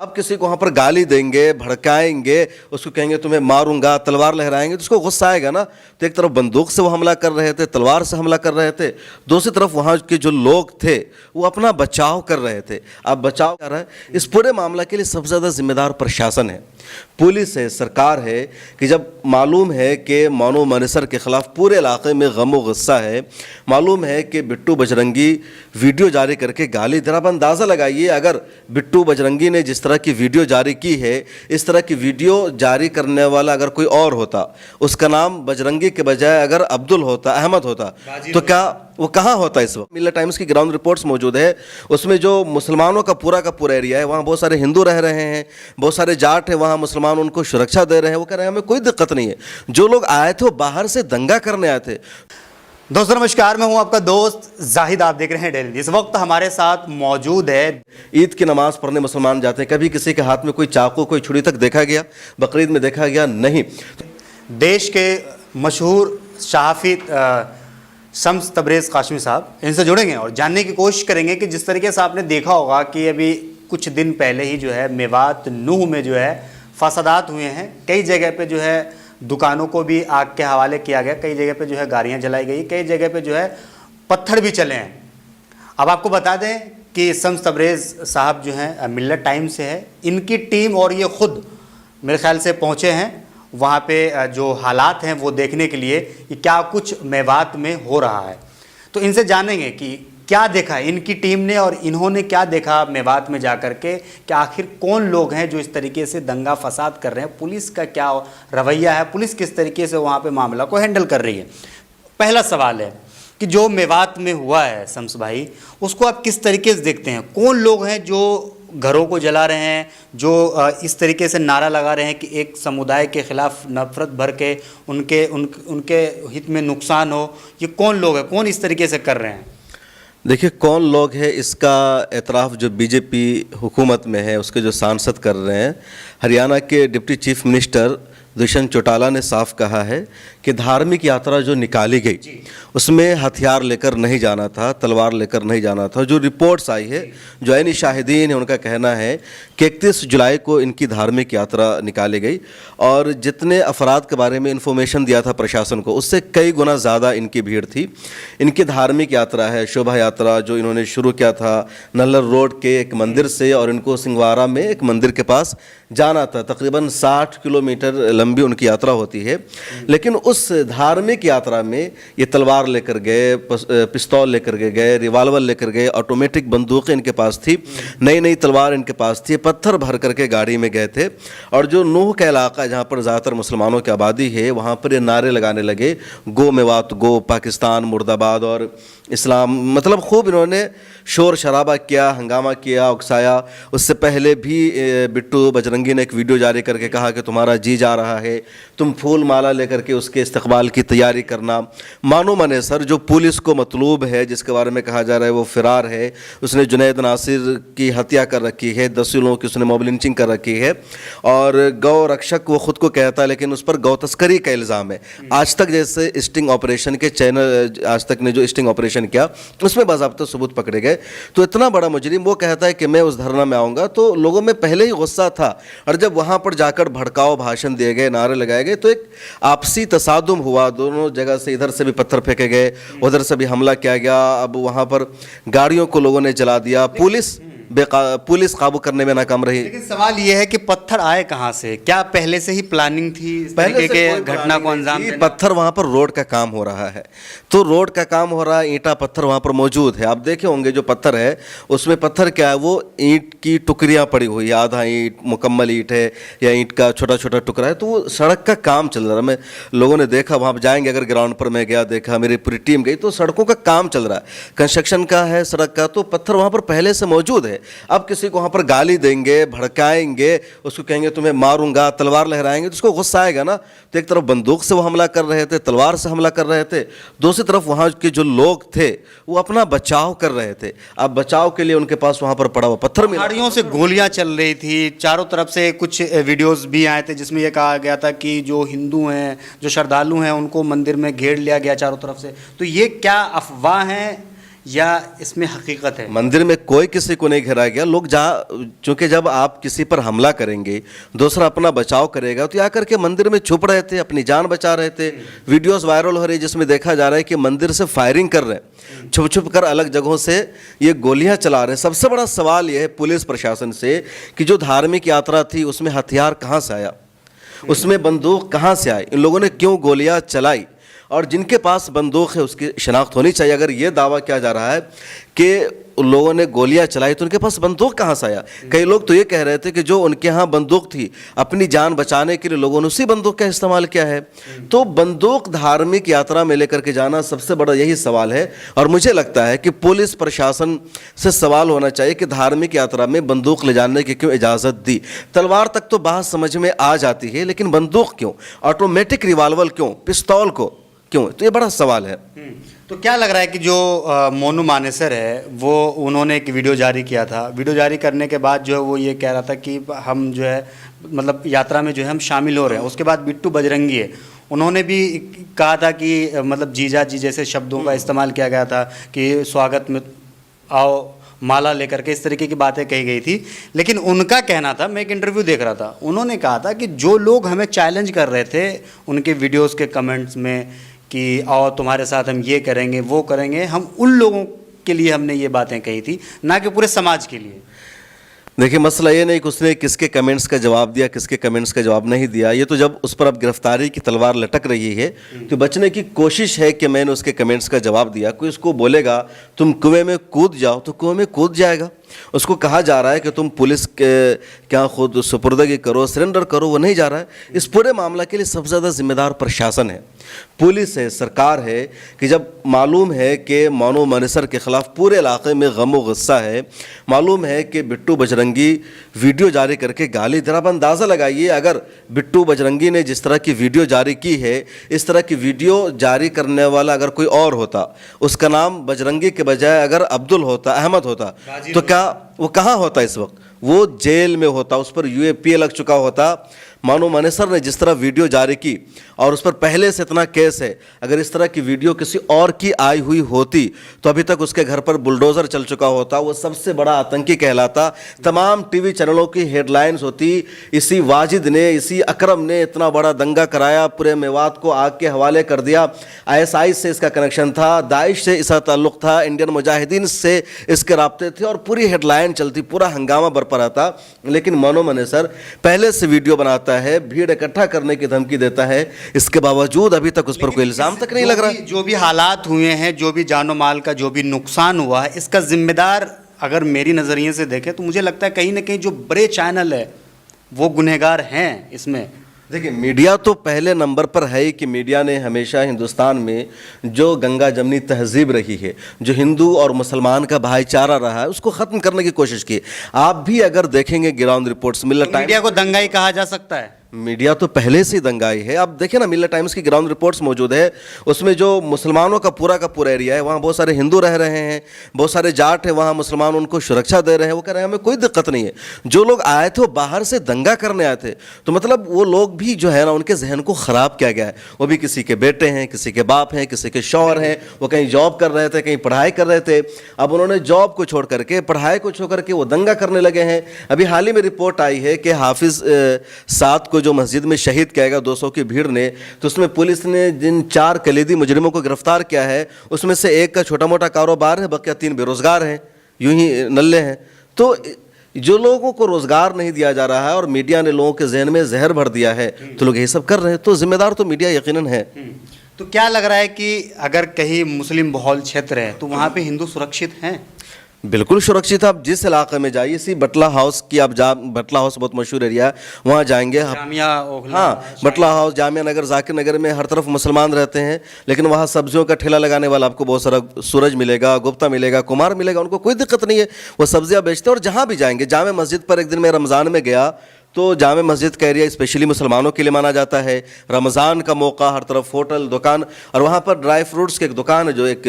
अब किसी को वहाँ पर गाली देंगे, भड़काएंगे, उसको कहेंगे तुम्हें मारूंगा, तलवार लहराएंगे, तो उसको गुस्सा आएगा ना। तो एक तरफ बंदूक से वो हमला कर रहे थे, तलवार से हमला कर रहे थे, दूसरी तरफ वहाँ के जो लोग थे वो अपना बचाव कर रहे थे। अब बचाव कर रहा है, इस पूरे मामला के लिए सबसे ज़्यादा जिम्मेदार प्रशासन है, पुलिस है, सरकार है। कि जब मालूम है कि मोनू मनेसर के ख़िलाफ़ पूरे इलाके में गम व गुस्सा है, मालूम है कि बिट्टू बजरंगी वीडियो जारी करके गाली दे रहा। आप अंदाज़ा लगाइए, अगर बिट्टू बजरंगी ने जिस तरह की वीडियो जारी की है, इस तरह की वीडियो जारी करने वाला अगर कोई और होता, उसका नाम बजरंगी के बजाय अगर अब्दुल होता, अहमद होता, तो क्या वो कहाँ होता इस वक्त? मिल्ला टाइम्स की ग्राउंड रिपोर्ट्स मौजूद है, उसमें जो मुसलमानों का पूरा एरिया है, वहाँ बहुत सारे हिंदू रह रहे हैं, बहुत सारे जाट हैं, वहाँ मुसलमान उनको सुरक्षा दे रहे हैं। वो कह रहे हैं हमें कोई दिक्कत नहीं है। जो लोग आए थे वो बाहर से दंगा करने आए थे। दोस्तों नमस्कार, मैं हूं आपका दोस्त जाहिद। आप देख रहे हैं डेली। इस वक्त हमारे साथ मौजूद है, ईद की नमाज पढ़ने मुसलमान जाते हैं, कभी किसी के हाथ में कोई चाकू, कोई छुरी तक देखा गया? बकरीद में देखा गया? नहीं। देश के मशहूर सहाफ़ी शम्स तबरेज़ काशमी साहब, इनसे जुड़ेंगे और जानने की कोशिश करेंगे कि जिस तरीके से आपने देखा होगा कि अभी कुछ दिन पहले ही जो है मेवात नूह में जो है फसादात हुए हैं। कई जगह पे जो है दुकानों को भी आग के हवाले किया गया, कई जगह पे जो है गाड़ियाँ जलाई गई, कई जगह पे जो है पत्थर भी चले हैं। अब आपको बता दें कि शम्स तबरेज़ साहब जो हैं मिल्लत टाइम से है, इनकी टीम और ये ख़ुद मेरे ख्याल से पहुँचे हैं वहाँ पे जो हालात हैं वो देखने के लिए कि क्या कुछ मेवात में हो रहा है। तो इनसे जानेंगे कि क्या देखा इनकी टीम ने और इन्होंने क्या देखा मेवात में जाकर के, कि आखिर कौन लोग हैं जो इस तरीके से दंगा फसाद कर रहे हैं, पुलिस का क्या रवैया है, पुलिस किस तरीके से वहाँ पे मामला को हैंडल कर रही है। पहला सवाल है कि जो मेवात में हुआ है शम्स भाई, उसको आप किस तरीके से देखते हैं? कौन लोग हैं जो घरों को जला रहे हैं, जो इस तरीके से नारा लगा रहे हैं कि एक समुदाय के ख़िलाफ़ नफरत भर के उनके हित में नुकसान हो? ये कौन लोग हैं, कौन इस तरीके से कर रहे हैं? देखिए, कौन लोग हैं इसका एतराफ़ जो बीजेपी हुकूमत में है उसके जो सांसद कर रहे हैं। हरियाणा के deputy chief minister Dushyant Chautala ने साफ कहा है कि धार्मिक यात्रा जो निकाली गई उसमें हथियार लेकर नहीं जाना था, तलवार लेकर नहीं जाना था। जो रिपोर्ट्स आई है, जो ऐनी शाहिदीन है, उनका कहना है कि 31 जुलाई को इनकी धार्मिक यात्रा निकाली गई और जितने अफराद के बारे में इन्फॉर्मेशन दिया था प्रशासन को, उससे कई गुना ज़्यादा इनकी भीड़ थी। इनकी धार्मिक यात्रा है, शोभा यात्रा, जो इन्होंने शुरू किया था नल्लर रोड के एक मंदिर से और इनको सिंगवारा में एक मंदिर के पास जाना था। तकरीबन 60 किलोमीटर लंबी उनकी यात्रा होती है। लेकिन उस धार्मिक यात्रा में ये तलवार लेकर गए, पिस्तौल लेकर के गए, रिवाल्वर लेकर गए, ऑटोमेटिक बंदूकें इनके पास थी, नई नई तलवार इनके पास थी, पत्थर भर करके गाड़ी में गए थे। और जो नूह का इलाका जहाँ पर ज़्यादातर मुसलमानों की आबादी है, वहाँ पर ये नारे लगाने लगे, गो मेवात गो, पाकिस्तान मुर्दाबाद और इस्लाम। मतलब खूब इन्होंने शोर शराबा किया, हंगामा किया, उकसाया। उससे पहले भी बिट्टू बजरंगी ने एक वीडियो जारी करके कहा कि तुम्हारा जी जा रहा है, तुम फूल माला लेकर के उसके इस्तकबाल की तैयारी करना। मोनू मनेसर जो पुलिस को मतलूब है, जिसके बारे में कहा जा रहा है वो फ़रार है, उसने जुनैद नासिर की हत्या कर रखी है, 10 लोगों की उसने मॉब लिंचिंग कर रखी है और गौ रक्षक वो ख़ुद को कहता है, लेकिन उस पर गौ तस्करी का इल्ज़ाम है। आज तक जैसे स्टिंग ऑपरेशन के चैनल, आज तक ने जो स्टिंग ऑपरेशन किया उसमें बाज़ाब्ता सबूत पकड़े गए। तो इतना बड़ा मुजरिम वो कहता है कि मैं उस धरना में आऊँगा, तो लोगों में पहले ही गुस्सा था। और जब वहाँ पर जाकर भड़काओ भाषण दिए गए, नारे लगाए गए, तो एक आपसी तसादुम हुआ। दोनों जगह से, इधर से भी पत्थर फेंके गए, उधर से भी हमला किया गया। अब वहाँ पर गाड़ियों को लोगों ने जला दिया, पुलिस काबू करने में नाकाम रही। लेकिन सवाल यह है कि पत्थर आए कहाँ से? क्या पहले से ही प्लानिंग थी इस तरीके के घटना को अंजाम देने? पत्थर वहाँ पर रोड का काम हो रहा है, तो रोड का काम हो रहा है, ईंटा पत्थर वहाँ पर मौजूद है। आप देखे होंगे जो पत्थर है उसमें पत्थर क्या है, वो ईंट की टुकड़ियाँ पड़ी हुई है, आधा ईंट मुकम्मल ईंट है या ईंट का छोटा छोटा टुकड़ा है। तो वो सड़क का काम चल रहा है। मैं लोगों ने देखा, वहाँ जाएंगे, अगर ग्राउंड पर मैं गया, देखा, मेरी पूरी टीम गई, तो सड़कों का काम चल रहा है, कंस्ट्रक्शन का है सड़क का, तो पत्थर वहाँ पर पहले से मौजूद है। अब किसी को वहाँ पर गाली देंगे, भड़काएंगे, उसको कहेंगे तुम्हें मारूंगा, तलवार लहराएंगे, तो उसको गुस्सा आएगा ना। तो एक तरफ बंदूक से वो हमला कर रहे थे, तलवार से हमला कर रहे थे, दूसरी तरफ वहाँ के जो लोग थे वो अपना बचाव कर रहे थे। अब बचाव के लिए उनके पास वहाँ पर पड़ा हुआ पत्थर मिला, गाड़ियों से गोलियां चल रही थी, चारों तरफ से कुछ वीडियोस भी आए थे जिसमें यह कहा गया था कि जो हिंदू हैं, जो श्रद्धालु हैं, उनको मंदिर में घेर लिया गया चारों तरफ से। तो ये क्या अफवाह हैं या इसमें हकीकत है? मंदिर में कोई किसी को नहीं घेरा गया। लोग जहाँ, चूंकि जब आप किसी पर हमला करेंगे, दूसरा अपना बचाव करेगा, तो आकर के मंदिर में छुप रहे थे, अपनी जान बचा रहे थे। वीडियोस वायरल हो रही है जिसमें देखा जा रहा है कि मंदिर से फायरिंग कर रहे हैं, छुप छुप कर अलग जगहों से ये गोलियां चला रहे हैं। सबसे बड़ा सवाल यह है पुलिस प्रशासन से कि जो धार्मिक यात्रा थी उसमें हथियार कहाँ से आया, उसमें बंदूक कहाँ से आई, इन लोगों ने क्यों गोलियां चलाई, और जिनके पास बंदूक है उसकी शिनाख्त होनी चाहिए। अगर ये दावा किया जा रहा है कि उन लोगों ने गोलियां चलाई तो उनके पास बंदूक कहाँ से आया? कई लोग तो ये कह रहे थे कि जो उनके यहाँ बंदूक थी, अपनी जान बचाने के लिए लोगों ने उसी बंदूक का इस्तेमाल किया है। तो बंदूक धार्मिक यात्रा में लेकर के जाना सबसे बड़ा यही सवाल है। और मुझे लगता है कि पुलिस प्रशासन से सवाल होना चाहिए कि धार्मिक यात्रा में बंदूक ले जाने की क्यों इजाज़त दी? तलवार तक तो बात समझ में आ जाती है, लेकिन बंदूक क्यों? ऑटोमेटिक रिवाल्वर क्यों? पिस्तौल को क्यों? तो ये बड़ा सवाल है। तो क्या लग रहा है कि जो मोनू मानेसर है वो, उन्होंने एक वीडियो जारी किया था। वीडियो जारी करने के बाद जो है वो ये कह रहा था कि हम जो है मतलब यात्रा में जो है हम शामिल हो रहे हैं। उसके बाद बिट्टू बजरंगी है, उन्होंने भी कहा था कि मतलब जीजा जी जैसे शब्दों का इस्तेमाल किया गया था कि स्वागत में आओ माला लेकर के, इस तरीके की बातें कही गई थी। लेकिन उनका कहना था, मैं एक इंटरव्यू देख रहा था, उन्होंने कहा था कि जो लोग हमें चैलेंज कर रहे थे उनके वीडियोस के कमेंट्स में कि आओ तुम्हारे साथ हम ये करेंगे वो करेंगे, हम उन लोगों के लिए हमने ये बातें कही थी, ना कि पूरे समाज के लिए। देखिए, मसला ये नहीं कि उसने किसके कमेंट्स का जवाब दिया, किसके कमेंट्स का जवाब नहीं दिया। ये तो जब उस पर अब गिरफ्तारी की तलवार लटक रही है तो बचने की कोशिश है कि मैंने उसके कमेंट्स का जवाब दिया। कोई उसको बोलेगा तुम कुएं में कूद जाओ तो कुएं में कूद जाएगा। उसको कहा जा रहा है कि तुम पुलिस के क्या खुद सुपुर्दगी करो, सरेंडर करो, वो नहीं जा रहा है। इस पूरे मामला के लिए सबसे ज़्यादा जिम्मेदार प्रशासन है, पुलिस है, सरकार है। कि जब मालूम है कि मोनू मानेसर के ख़िलाफ़ पूरे इलाके में गम व गुस्सा है, मालूम है कि बिट्टू बजरंगी वीडियो जारी करके गाली दे रहा। अब अंदाज़ा लगाइए, अगर बिट्टू बजरंगी ने जिस तरह की वीडियो जारी की है, इस तरह की वीडियो जारी करने वाला अगर कोई और होता, उसका नाम बजरंगी के बजाय अगर अब्दुल होता, अहमद होता, तो क्या वो कहाँ होता इस वक्त? वो जेल में होता, उस पर यूएपीए लग चुका होता। मोनू मानेसर ने जिस तरह वीडियो जारी की और उस पर पहले से इतना केस है, अगर इस तरह की वीडियो किसी और की आई हुई होती तो अभी तक उसके घर पर बुलडोज़र चल चुका होता, वो सबसे बड़ा आतंकी कहलाता। तमाम टीवी चैनलों की हेडलाइंस होती, इसी वाजिद ने, इसी अकरम ने इतना बड़ा दंगा कराया, पूरे मेवात को आग के हवाले कर दिया। आईएसआई से इसका कनेक्शन था, दाइश से इसका ताल्लुक़ था, इंडियन मुजाहिदीन से इसके राब्ते थे, और पूरी हेडलाइन चलती, पूरा हंगामा बरपा रहता। लेकिन मोनू मानेसर पहले से वीडियो बनाता है, भीड़ इकट्ठा करने की धमकी देता है, इसके बावजूद अभी तक उस पर कोई इल्ज़ाम तक नहीं लग रहा। जो भी हालात हुए हैं, जो भी जानो माल का जो भी नुकसान हुआ है, इसका जिम्मेदार अगर मेरी नज़रिए से देखें तो मुझे लगता है कहीं ना कहीं जो बड़े चैनल है वो गुनहगार हैं इसमें। देखिए, मीडिया तो पहले नंबर पर है ही कि मीडिया ने हमेशा हिंदुस्तान में जो गंगा जमनी तहजीब रही है, जो हिंदू और मुसलमान का भाईचारा रहा है, उसको ख़त्म करने की कोशिश की। आप भी अगर देखेंगे ग्राउंड रिपोर्ट्स, मीडिया को दंगाई कहा जा सकता है? मीडिया तो पहले से ही दंगाई है। आप देखें ना, मिल्लत टाइम्स की ग्राउंड रिपोर्ट्स मौजूद है, उसमें जो मुसलमानों का पूरा एरिया है, वहाँ बहुत सारे हिंदू रह रहे हैं, बहुत सारे जाट हैं, वहाँ मुसलमान उनको सुरक्षा दे रहे हैं। वो कह रहे हैं हमें कोई दिक्कत नहीं है। जो लोग आए थे वो बाहर से दंगा करने आए थे, तो मतलब वो लोग भी जो है ना, उनके जहन को ख़राब किया गया है। वो भी किसी के बेटे हैं, किसी के बाप हैं, किसी के शौहर हैं, वो कहीं जॉब कर रहे थे, कहीं पढ़ाई कर रहे थे। अब उन्होंने जॉब को छोड़ करके, पढ़ाई को छोड़ करके वो दंगा करने लगे हैं। अभी हाल ही में रिपोर्ट आई है कि हाफिज़ साद को जो मस्जिद में शहीद किया गया 200 की भीड़ ने, तो उसमें पुलिस ने जिन 4 कलीदी मुजरिमों को गिरफ्तार किया है, उसमें से एक का छोटा मोटा कारोबार है, बाकी 3 बेरोजगार हैं, यूं ही नल्ले हैं। तो जो लोगों को रोजगार नहीं दिया जा रहा है और मीडिया ने लोगों के जहन में जहर भर दिया है, तो लोग ये सब कर रहे हैं, तो जिम्मेदार तो मीडिया यकीनन है। तो क्या लग रहा है कि अगर कहीं मुस्लिम बहुल क्षेत्र है तो वहाँ पे हिंदू सुरक्षित हैं? बिल्कुल सुरक्षित। आप जिस इलाके में जाइए, इसी बटला हाउस की आप बटला हाउस बहुत मशहूर एरिया है, वहाँ जाएंगे, हाँ, बटला हाउस, जामिया नगर, जाकिर नगर में हर तरफ मुसलमान रहते हैं, लेकिन वहाँ सब्जियों का ठेला लगाने वाला आपको बहुत सारा सूरज मिलेगा, गुप्ता मिलेगा, कुमार मिलेगा, उनको कोई दिक्कत नहीं है, वो सब्जियाँ बेचते हैं। और जहाँ भी जाएंगे, जामे मस्जिद पर एक दिन मैं रमज़ान में गया तो जामे मस्जिद का एरिया स्पेशली मुसलमानों के लिए माना जाता है। रमज़ान का मौका, हर तरफ होटल, दुकान, और वहाँ पर ड्राई फ्रूट्स की एक दुकान है जो एक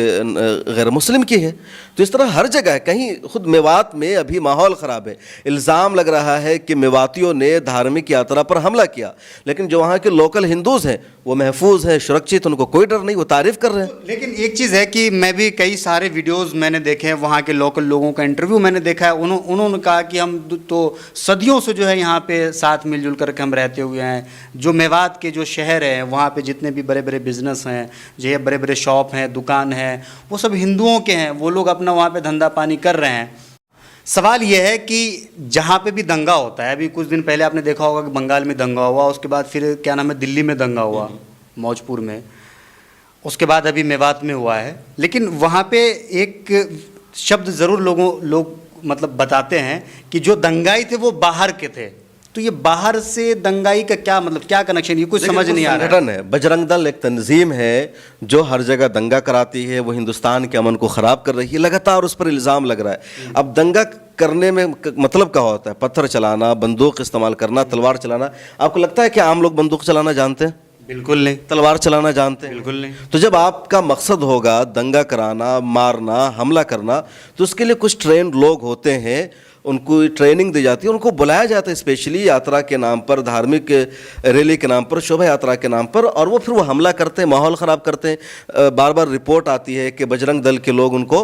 गैर मुस्लिम की है। तो इस तरह हर जगह, कहीं खुद मेवात में अभी माहौल ख़राब है। इल्ज़ाम लग रहा है कि मेवातियों ने धार्मिक यात्रा पर हमला किया, लेकिन जो वहाँ के लोकल हिंदूज़ हैं वो महफूज है, सुरक्षित, उनको कोई डर नहीं, वो तारीफ कर रहे हैं। लेकिन एक चीज़ है कि मैं भी कई सारे वीडियोस मैंने देखे हैं, वहाँ के लोकल लोगों का इंटरव्यू मैंने देखा है, उन्होंने कहा कि हम तो सदियों से जो है यहाँ पे साथ मिलजुल करके हम रहते हुए हैं। जो मेवात के जो शहर है वहाँ पे जितने भी बड़े बड़े बिजनेस हैं, जो ये बड़े बड़े शॉप हैं, दुकान हैं, वो सब हिंदुओं के हैं, वो लोग अपना वहाँ पे धंधा पानी कर रहे हैं। सवाल यह है कि जहाँ पे भी दंगा होता है, अभी कुछ दिन पहले आपने देखा होगा कि बंगाल में दंगा हुआ, उसके बाद फिर क्या नाम है दिल्ली में दंगा हुआ, मौजपुर में, उसके बाद अभी मेवात में हुआ है। लेकिन वहाँ पे एक शब्द ज़रूर लोग मतलब बताते हैं कि जो दंगाई थे वो बाहर के थे। तो ये बाहर से दंगाई का क्या मतलब, क्या कनेक्शन, ये कुछ समझ नहीं आ रहा संगठन है, बजरंग दल एक तंजीम है जो हर जगह दंगा कराती है, वो हिंदुस्तान के अमन को ख़राब कर रही है, लगातार उस पर इल्ज़ाम लग रहा है। अब दंगा करने में मतलब क्या होता है? पत्थर चलाना, बंदूक इस्तेमाल करना, तलवार चलाना। आपको लगता है कि आम लोग बंदूक चलाना जानते हैं? बिल्कुल नहीं। तलवार चलाना जानते हैं? बिल्कुल नहीं। तो जब आपका मकसद होगा दंगा कराना, मारना, हमला करना, तो उसके लिए कुछ ट्रेंड लोग होते हैं, उनको ट्रेनिंग दी जाती है, उनको बुलाया जाता है स्पेशली यात्रा के नाम पर, धार्मिक रैली के नाम पर, शोभा यात्रा के नाम पर, और वो फिर वो हमला करते हैं, माहौल ख़राब करते हैं। बार बार रिपोर्ट आती है कि बजरंग दल के लोग उनको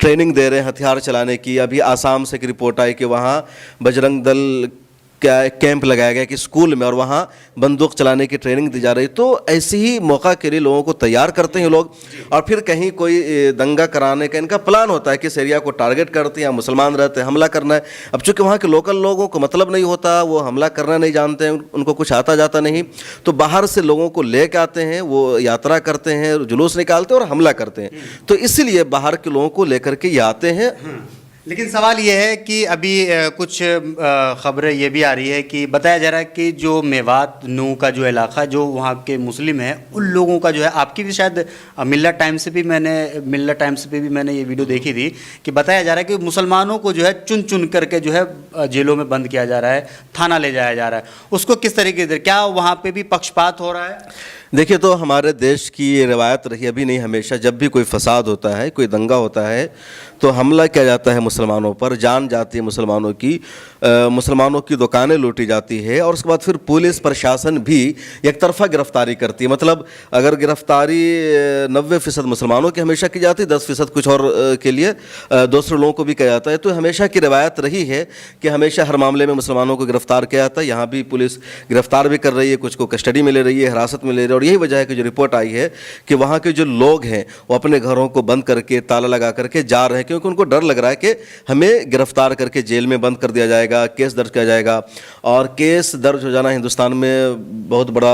ट्रेनिंग दे रहे हैं हथियार चलाने की। अभी आसाम से एक रिपोर्ट आई कि वहाँ बजरंग दल क्या कैंप लगाया गया कि स्कूल में, और वहाँ बंदूक चलाने की ट्रेनिंग दी जा रही। तो ऐसे ही मौका के लिए लोगों को तैयार करते हैं लोग, और फिर कहीं कोई दंगा कराने का इनका प्लान होता है कि इस एरिया को टारगेट करते हैं, मुसलमान रहते हैं, हमला करना है। अब चूंकि वहाँ के लोकल लोगों को मतलब नहीं होता, वो हमला करना नहीं जानते हैं, उनको कुछ आता जाता नहीं, तो बाहर से लोगों को ले के आते हैं, वो यात्रा करते हैं, जुलूस निकालते हैं और हमला करते हैं। तो इसलिए बाहर के लोगों को लेकर के ये आते हैं। लेकिन सवाल ये है कि अभी कुछ ख़बरें ये भी आ रही है कि बताया जा रहा है कि जो मेवात नू का जो इलाका, जो वहाँ के मुस्लिम हैं, उन लोगों का जो है, आपकी भी शायद मिल्लत टाइम्स पे भी मैंने ये वीडियो देखी थी कि बताया जा रहा है कि मुसलमानों को जो है चुन चुन करके जो है जेलों में बंद किया जा रहा है, थाना ले जाया जा रहा है। उसको किस तरीके से, क्या वहाँ पर भी पक्षपात हो रहा है? देखिए, तो हमारे देश की ये रवायत रही, अभी नहीं हमेशा, जब भी कोई फसाद होता है, कोई दंगा होता है, तो हमला किया जाता है मुसलमानों पर, जान जाती है मुसलमानों की दुकानें लूटी जाती है, और उसके बाद फिर पुलिस प्रशासन भी एक तरफा गिरफ्तारी करती है। मतलब अगर गिरफ्तारी 90% मुसलमानों की हमेशा की जाती है, 10% कुछ और के लिए दूसरे लोगों को भी किया जाता है। तो हमेशा की रवायत रही है कि हमेशा हर मामले में मुसलमानों को गिरफ्तार किया जाता है। यहाँ भी पुलिस गिरफ्तार भी कर रही है, कुछ को कस्टडी में ले रही है, हिरासत में ले रही है, और यही वजह है कि जो रिपोर्ट आई है कि वहाँ के जो लोग हैं वो अपने घरों को बंद करके, ताला लगा करके जा रहे हैं, क्योंकि उनको डर लग रहा है कि हमें गिरफ्तार करके जेल में बंद कर दिया जाएगा, केस दर्ज किया जाएगा। और केस दर्ज हो जाना हिंदुस्तान में बहुत बड़ा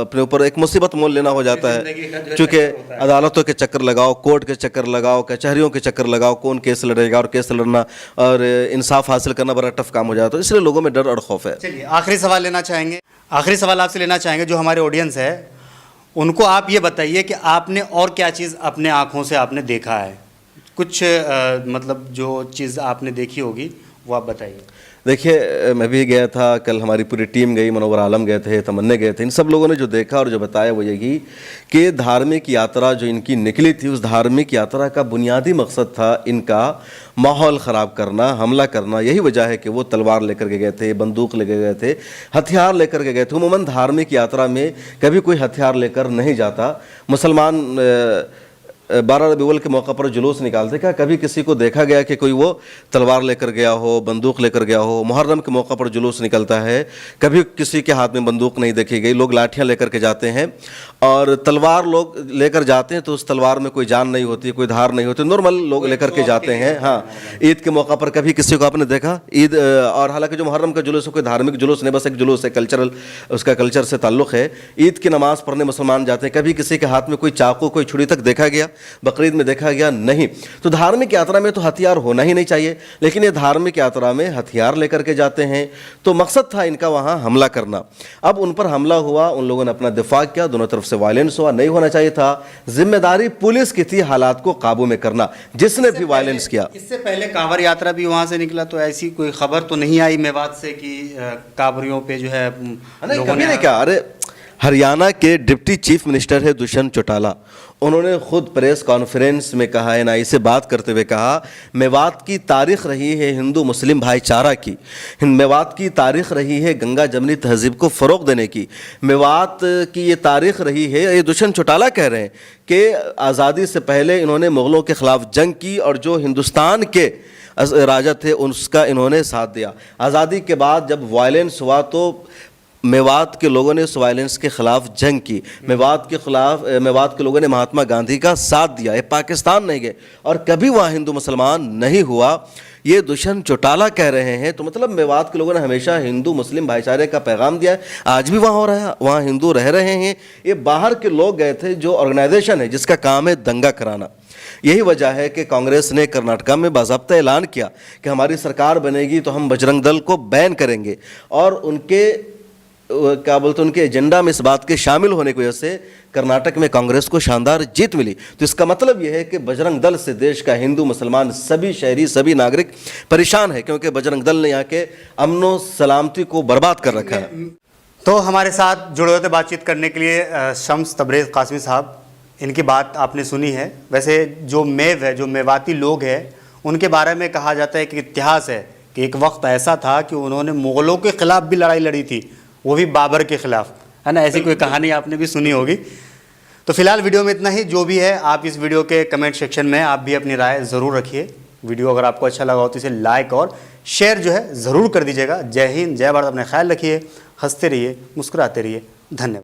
अपने ऊपर एक मुसीबत मोल लेना हो जाता है, क्योंकि अदालतों के चक्कर लगाओ, कोर्ट के चक्कर लगाओ, कचहरियों के चक्कर लगाओ, कौन केस लड़ेगा, और केस लड़ना और इंसाफ हासिल करना बड़ा टफ काम हो जाता है। इसलिए लोगों में डर और खौफ है। चलिए, आखिरी सवाल आपसे लेना चाहेंगे, जो हमारे ऑडियंस है उनको आप ये बताइए कि आपने और क्या चीज़ अपने आँखों से आपने देखा है, कुछ मतलब जो चीज़ आपने देखी होगी वो आप बताइए। देखिए, मैं भी गया था, कल हमारी पूरी टीम गई, मनोवर आलम गए थे, तमन्ने गए थे। इन सब लोगों ने जो देखा और जो बताया वो यही कि धार्मिक यात्रा जो इनकी निकली थी, उस धार्मिक यात्रा का बुनियादी मकसद था इनका माहौल ख़राब करना, हमला करना। यही वजह है कि वो तलवार लेकर के गए थे, बंदूक लेकर गए थे, हथियार लेकर के गए थे। उमूमन धार्मिक यात्रा में कभी कोई हथियार लेकर नहीं जाता। मुसलमान 12 रबीउल के मौका पर जुलूस निकालते, क्या कभी किसी को देखा गया कि कोई वो तलवार लेकर गया हो, बंदूक लेकर गया हो? मुहर्रम के मौका पर जुलूस निकलता है, कभी किसी के हाथ में बंदूक नहीं देखी गई। लोग लाठियां लेकर के जाते हैं, और तलवार लोग लेकर जाते हैं तो उस तलवार में कोई जान नहीं होती, कोई धार नहीं होती, नॉर्मल लोग लेकर के जाते हैं। हाँ, ईद के मौका पर कभी किसी को आपने देखा? ईद, और हालांकि जो मुहर्रम का जुलूस है कोई धार्मिक जुलूस नहीं, बस एक जुलूस है, कल्चरल, उसका कल्चर से ताल्लुक़ है। ईद की नमाज़ पढ़ने मुसलमान जाते हैं, कभी किसी के हाथ में कोई चाकू, कोई छुरी तक देखा गया? बकरीद में देखा गया? नहीं। तो धार्मिक यात्रा में तो हथियार होना ही नहीं चाहिए, लेकिन ये धार्मिक यात्रा में हथियार लेकर के जाते हैं। तो मकसद था इनका वहाँ हमला करना। अब उन पर हमला हुआ, उन लोगों ने अपना दिफा किया, दोनों तरफ से वायलेंस हुआ, नहीं होना चाहिए था। जिम्मेदारी पुलिस की थी हालात को काबू में करना, जिसने भी वायलेंस किया। इससे पहले कांवर यात्रा भी वहाँ से निकला, तो ऐसी कोई खबर तो नहीं आई मेवात से कि कांवरियों पे जो है नहीं, कभी नहीं क्या। अरे हरियाणा के डिप्टी चीफ मिनिस्टर है दुष्यंत चौटाला। उन्होंने खुद प्रेस कॉन्फ्रेंस में कहा, एनआई से बात करते हुए कहा, मेवात की तारीख रही है हिंदू मुस्लिम भाईचारा की, मेवात की तारीख रही है गंगा जमनी तहजीब को फ़रोग़ देने की, मेवात की ये तारीख रही है। ये दुष्यंत चौटाला कह रहे हैं कि आज़ादी से पहले इन्होंने मुग़लों के ख़िलाफ़ जंग की और जो हिंदुस्तान के राजा थे उसका इन्होंने साथ दिया। आज़ादी के बाद जब वायलेंस हुआ तो मेवात के लोगों ने उस वायलेंस के ख़िलाफ़ जंग की, मेवात के लोगों ने महात्मा गांधी का साथ दिया। ये पाकिस्तान नहीं गए और कभी वहाँ हिंदू मुसलमान नहीं हुआ, ये दुष्यंत चौटाला कह रहे हैं। तो मतलब मेवात के लोगों ने हमेशा हिंदू मुस्लिम भाईचारे का पैगाम दिया है, आज भी वहाँ हो रहा है, वहाँ हिंदू रह रहे हैं। ये बाहर के लोग गए थे, जो ऑर्गेनाइजेशन है जिसका काम है दंगा कराना। यही वजह है कि कांग्रेस ने कर्नाटका में बाज़ाब्ता ऐलान किया कि हमारी सरकार बनेगी तो हम बजरंग दल को बैन करेंगे, और उनके क्या बोलते हैं उनके एजेंडा में इस बात के शामिल होने की वजह से कर्नाटक में कांग्रेस को शानदार जीत मिली। तो इसका मतलब यह है कि बजरंग दल से देश का हिंदू मुसलमान सभी शहरी सभी नागरिक परेशान है, क्योंकि बजरंग दल ने यहाँ के अमनो सलामती को बर्बाद कर रखा है। तो हमारे साथ जुड़े होते बातचीत करने के लिए शम्स तबरेज़ कासमी साहब, इनकी बात आपने सुनी है। वैसे जो मेव है, जो मेवाती लोग हैं, उनके बारे में कहा जाता है कि इतिहास है कि एक वक्त ऐसा था कि उन्होंने मुग़लों के ख़िलाफ़ भी लड़ाई लड़ी थी, वो भी बाबर के ख़िलाफ़, है ना। ऐसी कोई कहानी आपने भी सुनी होगी। तो फिलहाल वीडियो में इतना ही। जो भी है आप इस वीडियो के कमेंट सेक्शन में आप भी अपनी राय ज़रूर रखिए। वीडियो अगर आपको अच्छा लगा हो तो इसे लाइक और शेयर जो है ज़रूर कर दीजिएगा। जय हिंद, जय भारत। अपना ख्याल रखिए, हंसते रहिए, मुस्कुराते रहिए। धन्यवाद।